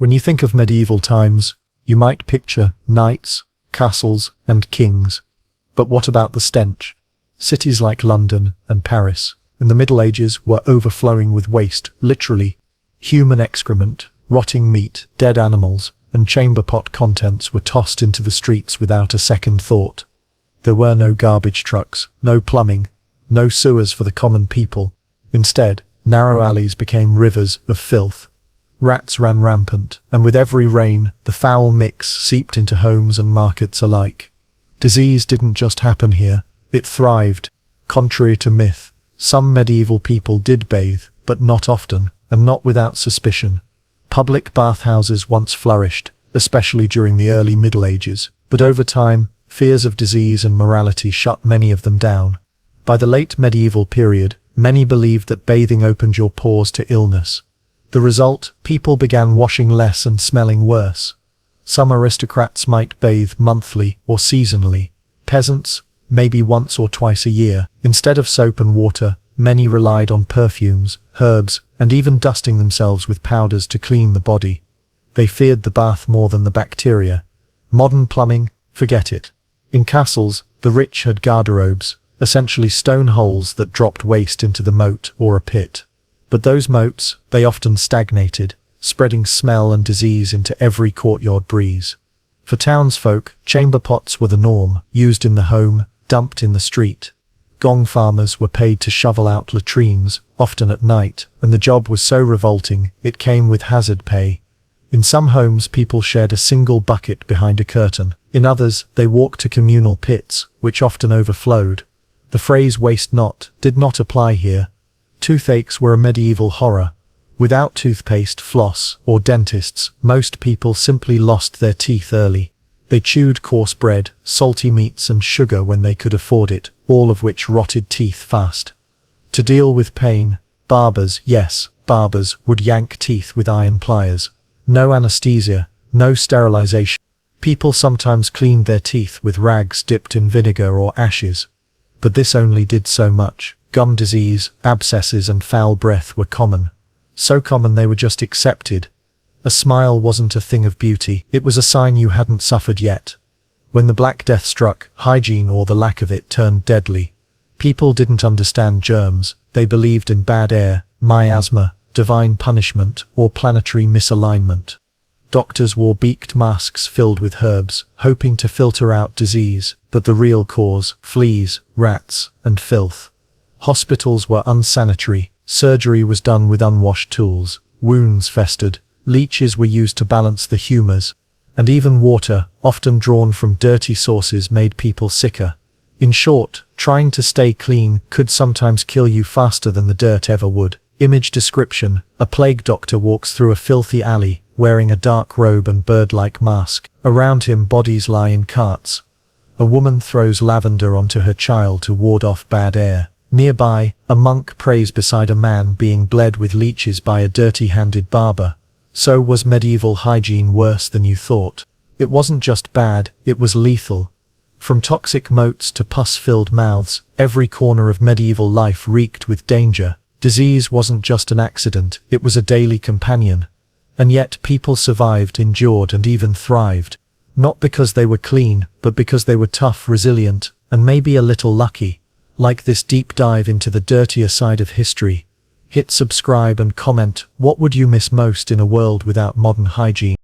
When you think of medieval times, you might picture knights, castles, and kings. But what about the stench? Cities like London and Paris in the Middle Ages were overflowing with waste, literally. Human excrement, rotting meat, dead animals, and chamber pot contents were tossed into the streets without a second thought. There were no garbage trucks, no plumbing, no sewers for the common people. Instead, narrow alleys became rivers of filth. Rats ran rampant, and with every rain, the foul mix seeped into homes and markets alike. Disease didn't just happen here, it thrived. Contrary to myth, some medieval people did bathe, but not often, and not without suspicion. Public bathhouses once flourished, especially during the early Middle Ages, but over time, fears of disease and morality shut many of them down. By the late medieval period, many believed that bathing opened your pores to illness. The result, people began washing less and smelling worse. Some aristocrats might bathe monthly or seasonally. Peasants, maybe once or twice a year. Instead of soap and water, many relied on perfumes, herbs, and even dusting themselves with powders to clean the body. They feared the bath more than the bacteria. Modern plumbing, forget it. In castles, the rich had garderobes, essentially stone holes that dropped waste into the moat or a pit. But those moats, they often stagnated, spreading smell and disease into every courtyard breeze. For townsfolk, chamber pots were the norm, used in the home, dumped in the street. Gong farmers were paid to shovel out latrines, often at night, and the job was so revolting, it came with hazard pay. In some homes, people shared a single bucket behind a curtain. In others, they walked to communal pits, which often overflowed. The phrase "waste not" did not apply here. Toothaches were a medieval horror. Without toothpaste, floss, or dentists, most people simply lost their teeth early. They chewed coarse bread, salty meats, and sugar when they could afford it, all of which rotted teeth fast. To deal with pain, barbers, yes, barbers, would yank teeth with iron pliers. No anesthesia, no sterilization. People sometimes cleaned their teeth with rags dipped in vinegar or ashes. But this only did so much. Gum disease, abscesses, and foul breath were common. So common they were just accepted. A smile wasn't a thing of beauty, it was a sign you hadn't suffered yet. When the Black Death struck, hygiene or the lack of it turned deadly. People didn't understand germs, they believed in bad air, miasma, divine punishment, or planetary misalignment. Doctors wore beaked masks filled with herbs, hoping to filter out disease, but the real cause, fleas, rats, and filth. Hospitals were unsanitary, surgery was done with unwashed tools, wounds festered, leeches were used to balance the humors, and even water, often drawn from dirty sources, made people sicker. In short, trying to stay clean could sometimes kill you faster than the dirt ever would. Image description: a plague doctor walks through a filthy alley, wearing a dark robe and bird-like mask. Around him, bodies lie in carts. A woman throws lavender onto her child to ward off bad air. Nearby, a monk prays beside a man being bled with leeches by a dirty-handed barber. So was medieval hygiene worse than you thought? It wasn't just bad, it was lethal. From toxic moats to pus-filled mouths, every corner of medieval life reeked with danger. Disease wasn't just an accident, it was a daily companion. And yet people survived, endured, and even thrived. Not because they were clean, but because they were tough, resilient, and maybe a little lucky. Like this deep dive into the dirtier side of history? Hit subscribe and comment, what would you miss most in a world without modern hygiene?